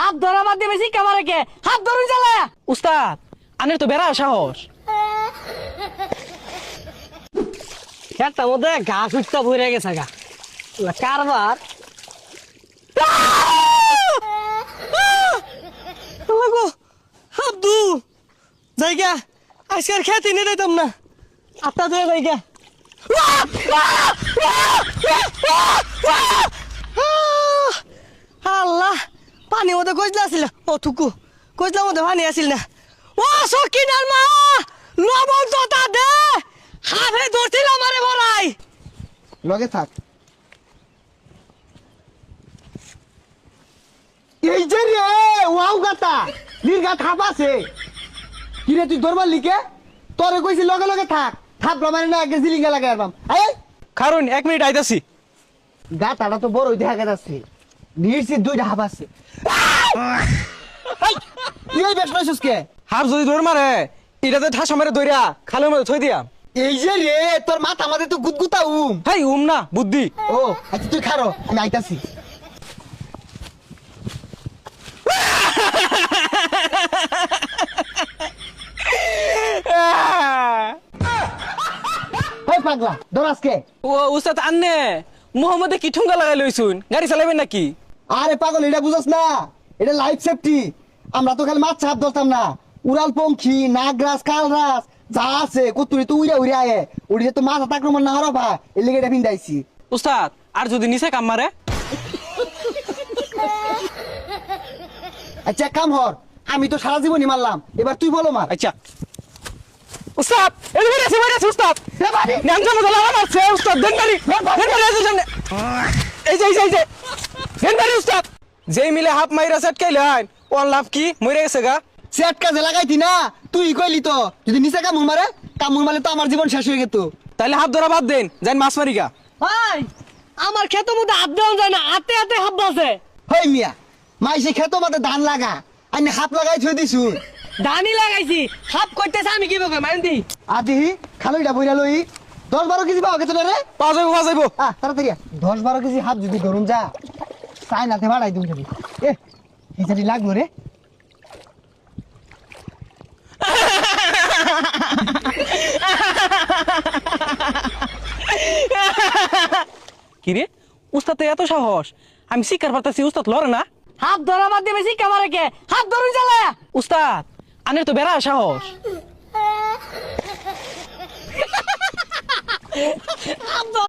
হাত ধরা বাদ দিয়ে বেশি কামারে কে হাত ধরুন জ্বালা। উস্তাদ আনের তো বেড়া সাহস। খেতার মধ্যে ঘাস উঠতে ভরে গেছে গা কারবার। হাবদু জায়গা আজকের খেতে নিয়ে দিতাম না আত্মা ধরে জায়গা। আল্লাহ পানি মধ্যে কইলা আছিল ও থুকু কইলার মধ্যে পানি আছিল না। ও সকিনার মা লবণ তো তা দে হাফে ধরছিল আমারে বড়াই লগে থাক। এই যে রে ওয়াও গাতা নির্ঘাত হাফ আছে কি রে তুই ধরবার লিখে তোরে কইছি লগে লগে থাক থাপলা মানে না আগে জিলিঙ্গা লাগাই আরবাম। আয় কারণ 1 মিনিট আইতাছি। গাতাটা তো বড়ই দেখা যাচ্ছে নিশ্চিত দুইটা হাফ আছে। এই বেশ নইছস কে হাফ যদি দৌড় মারে এটাতে ঠাসা মেরে দইরা খালের মধ্যে থই দিয়া। এই যে রে তোর মাথা মাঝে তো গুদগুতা হাই না বুদ্ধি। ও আচ্ছা তুই খারো আমি আইতাছি। এই পাগলা দরাস কে ও উস্তাদ আন্নে মোহাম্মদে কি ঠুঙ্গা লাগাই লইছুন গাড়ি চালাবেন নাকি? আরে পাগল এটা বুঝছ না এটা লাইফ সেফটি। আমরা তো খালি মাছ ছাপ ধরতাম না উড়াল পঙ্খী নাগরাজ কালরাজ যা আছে কতুরি তো উড়ে উড়ে আয়ে উড়ে তো মাছ আক্রমণ না হরবা এই লেগে এটা ভিন্দাইছি। উস্তাদ আর যদি নিচে কাম মারে? আচ্ছা কাম হর আমি তো সারা জীবনই মারলাম এবার তুই বলো মার। আচ্ছা উস্তাদ এই বেরেছে উস্তাদ নাম জানো দলা মারছে উস্তাদ দেনবারি আছে সামনে এই যে দেনবারি উস্তাদ যেই মিলে হাফ মাইরা সেট কাইলেন ওর লাভ কি মরে গেছে গা। সেট কাজে লাগাইতি না তুই কইলি তো যদি নিচে কামড় মারে কামড় মারলে তো আমার জীবন শেষ হয়ে যেত। তাইলে হাফ ধরা বাদ দেন যাই মাছ মারি গা। ভাই আমার ক্ষেতের মধ্যে হাত দেওয়া যায় না হাতে হাতে হাত বাজে। হই মিয়া মাইসে খেত মাতে ধান লাগা আইনে হাত লাগাই থই দিছু ধানি লাগাইছি হাত করতেছে আমি কি বলবো মাইন্দি আদি খালইটা বইরা লই 10-12 কেজি পাও গেছ রে পাওয়া যাইবো তাড়াতাড়ি 10-12 কেজি হাত যদি গরম যা চাইনাতে বাড়াই দিন যদি এ হিসারি লাগলো রে। কিরে উস্তাদ এত সাহস আমি শিকার পারতাছি উস্তাদ লড়ে না। হাত ধরা বাদ দিয়ে বেশি কামারে কে হাত ধরুন জ্বালা। উস্তাদ আনের তো বেড়া সাহস।